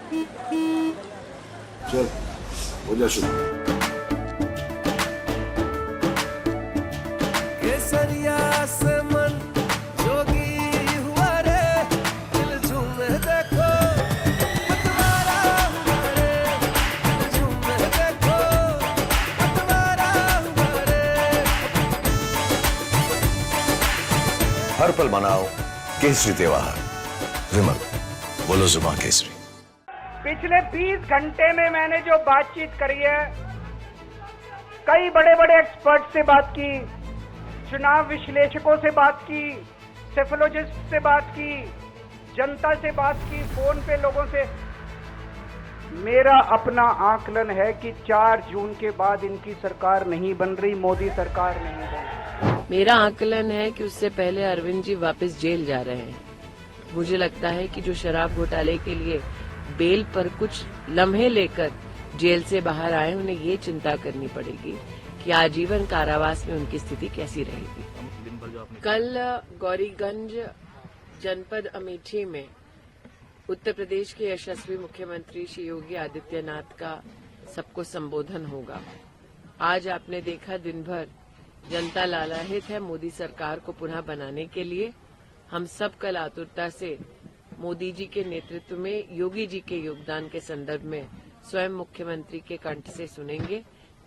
चल हो जा शुरू। केसरिया से मन जोगी हुआ रे, दिल झूमे देखो मतवारा हुआ रे, दिल झूमे देखो मतवारा हुआ रे। हर पल मनाओ केसरी त्योहार। विमल, बोलो जुबान केसरी। पिछले 20 घंटे में मैंने जो बातचीत करी है, कई बड़े बड़े एक्सपर्ट से बात की, चुनाव विश्लेषकों से बात की, सेफोलॉजिस्ट से बात की, जनता से बात की, फोन पे लोगों से। मेरा अपना आकलन है कि 4 जून के बाद इनकी सरकार नहीं बन रही, मोदी सरकार नहीं बन रही। मेरा आकलन है कि उससे पहले अरविंद जी वापस जेल जा रहे हैं। मुझे लगता है कि जो शराब घोटाले के लिए बेल पर कुछ लम्हे लेकर जेल से बाहर आए, उन्हें ये चिंता करनी पड़ेगी कि आजीवन कारावास में उनकी स्थिति कैसी रहेगी। कल गौरीगंज जनपद अमेठी में उत्तर प्रदेश के यशस्वी मुख्यमंत्री श्री योगी आदित्यनाथ का सबको संबोधन होगा। आज आपने देखा दिन भर जनता लालायित है मोदी सरकार को पुनः बनाने के लिए। हम सब कल आतुरता से मोदी जी के नेतृत्व में योगी जी के योगदान के संदर्भ में स्वयं मुख्यमंत्री के कंठ से सुनेंगे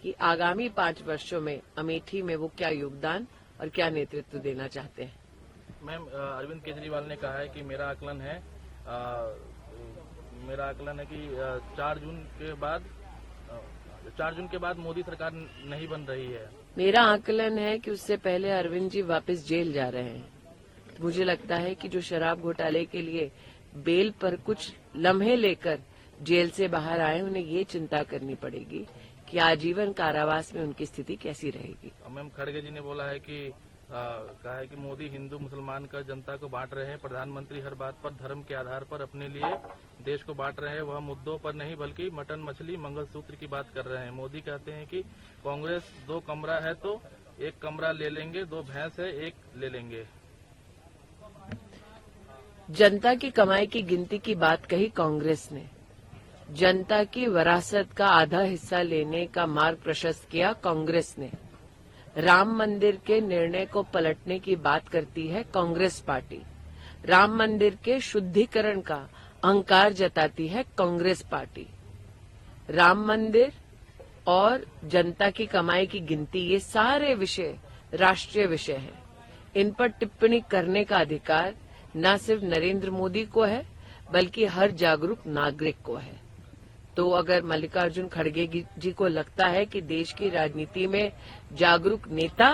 कि आगामी 5 वर्षों में अमेठी में वो क्या योगदान और क्या नेतृत्व देना चाहते हैं। मैम, अरविंद केजरीवाल ने कहा है कि मेरा आकलन है कि 4 जून के बाद मोदी सरकार नहीं बन रही है। मेरा आकलन है कि उससे पहले अरविंद जी वापस जेल जा रहे हैं। मुझे लगता है कि जो शराब घोटाले के लिए बेल पर कुछ लम्हे लेकर जेल से बाहर आए, उन्हें ये चिंता करनी पड़ेगी कि आजीवन कारावास में उनकी स्थिति कैसी रहेगी। मैम, खड़गे जी ने बोला है कि कहा है कि मोदी हिंदू मुसलमान का जनता को बांट रहे हैं। प्रधानमंत्री हर बात पर धर्म के आधार पर अपने लिए देश को बांट रहे हैं। वह मुद्दों पर नहीं बल्कि मटन मछली मंगलसूत्र की बात कर रहे हैं। मोदी कहते हैं कि कांग्रेस 2 कमरा है तो 1 कमरा ले लेंगे, 2 भैंस है 1 ले लेंगे। जनता की कमाई की गिनती की बात कही कांग्रेस ने। जनता की विरासत का आधा हिस्सा लेने का मार्ग प्रशस्त किया कांग्रेस ने। राम मंदिर के निर्णय को पलटने की बात करती है कांग्रेस पार्टी। राम मंदिर के शुद्धिकरण का अहंकार जताती है कांग्रेस पार्टी। राम मंदिर और जनता की कमाई की गिनती, ये सारे विषय राष्ट्रीय विषय हैं। इन पर टिप्पणी करने का अधिकार न सिर्फ नरेंद्र मोदी को है बल्कि हर जागरूक नागरिक को है। तो अगर मल्लिकार्जुन खड़गे जी को लगता है कि देश की राजनीति में जागरूक नेता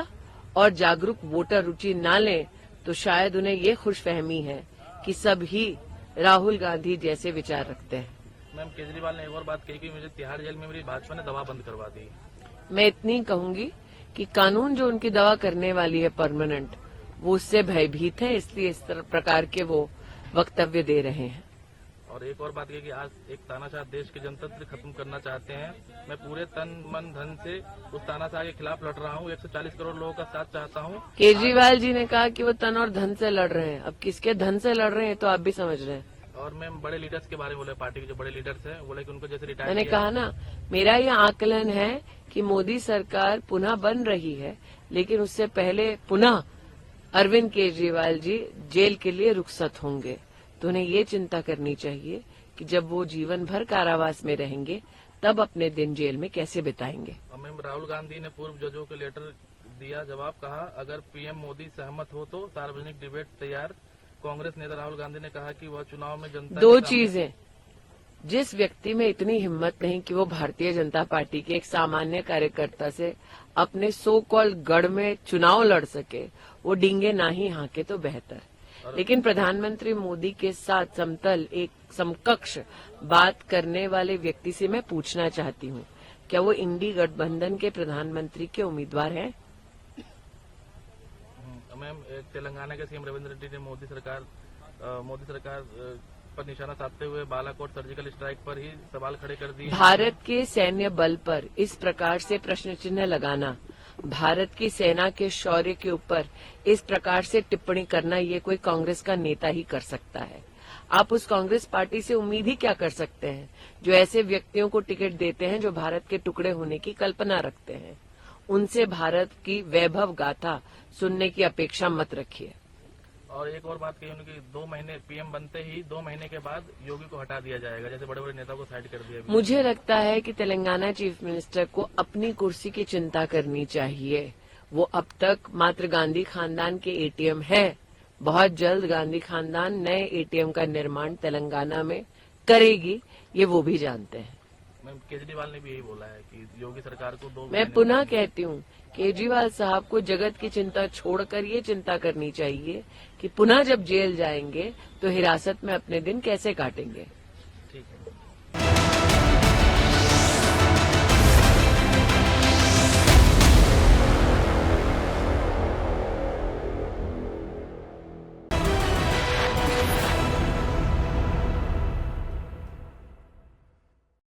और जागरूक वोटर रुचि न लें, तो शायद उन्हें ये खुशफहमी है कि सब ही राहुल गांधी जैसे विचार रखते हैं। मैम, केजरीवाल ने एक और बात कही कि मुझे तिहाड़ जेल में मेरी भाजपा ने दवा बंद करवा दी। मैं इतनी कहूंगी कि कानून जो उनकी दवा करने वाली है परमानेंट, वो उससे भयभीत है, इसलिए इस प्रकार के वो वक्तव्य दे रहे हैं। और एक और बात ये कि आज एक तानाशाह देश के जनतंत्र खत्म करना चाहते हैं। मैं पूरे तन मन धन से उस तानाशाह के खिलाफ लड़ रहा हूँ। 140 करोड़ लोगों का साथ चाहता हूँ। केजरीवाल जी ने कहा कि वो तन और धन से लड़ रहे हैं। अब किसके धन से लड़ रहे हैं तो आप भी समझ रहे हैं। और मैम, बड़े लीडर्स के बारे में बोले, पार्टी के जो बड़े लीडर्स हैं, बोले कि उनको जैसे रिटायर मैंने कहा ना, मेरा यह आकलन है कि मोदी सरकार पुनः बन रही है, लेकिन उससे पहले पुनः अरविंद केजरीवाल जी जेल के लिए रुखसत होंगे। तो उन्हें ये चिंता करनी चाहिए कि जब वो जीवन भर कारावास में रहेंगे तब अपने दिन जेल में कैसे बिताएंगे। मैम, राहुल गांधी ने पूर्व जजों को लेटर दिया जवाब, कहा अगर पीएम मोदी सहमत हो तो सार्वजनिक डिबेट तैयार। कांग्रेस नेता राहुल गांधी ने कहा कि वह चुनाव में जनता 2 चीजें, जिस व्यक्ति में इतनी हिम्मत नहीं कि वो भारतीय जनता पार्टी के एक सामान्य कार्यकर्ता से अपने सो कॉल्ड गढ़ में चुनाव लड़ सके, वो डींगे ना ही हाँके तो बेहतर। लेकिन प्रधानमंत्री मोदी के साथ समतल एक समकक्ष बात करने वाले व्यक्ति से मैं पूछना चाहती हूँ, क्या वो इंडी गठबंधन के प्रधानमंत्री के उम्मीदवार हैं? मैम, तेलंगाना के सीएम रविंद्र रेड्डी ने मोदी सरकार पर निशाना साधते हुए बालाकोट सर्जिकल स्ट्राइक पर ही सवाल खड़े कर दिए। भारत के सैन्य बल पर इस प्रकार से प्रश्न चिन्ह लगाना, भारत की सेना के शौर्य के ऊपर इस प्रकार से टिप्पणी करना, ये कोई कांग्रेस का नेता ही कर सकता है। आप उस कांग्रेस पार्टी से उम्मीद ही क्या कर सकते हैं जो ऐसे व्यक्तियों को टिकट देते हैं जो भारत के टुकड़े होने की कल्पना रखते हैं। उनसे भारत की वैभव गाथा सुनने की अपेक्षा मत रखिए। और एक और बात कही उनकी, 2 महीने पीएम बनते ही 2 महीने के बाद योगी को हटा दिया जाएगा, जैसे बड़े बड़े नेताओं को साइड कर दिया। मुझे लगता है कि तेलंगाना चीफ मिनिस्टर को अपनी कुर्सी की चिंता करनी चाहिए। वो अब तक मात्र गांधी खानदान के एटीएम है। बहुत जल्द गांधी खानदान नए एटीएम का निर्माण तेलंगाना में करेगी, ये वो भी जानते हैं। मैम, केजरीवाल ने भी यही बोला है कि योगी सरकार को 2 मैं पुनः कहती हूँ, केजरीवाल साहब को जगत की चिंता छोड़कर ये चिंता करनी चाहिए कि पुनः जब जेल जाएंगे तो हिरासत में अपने दिन कैसे काटेंगे।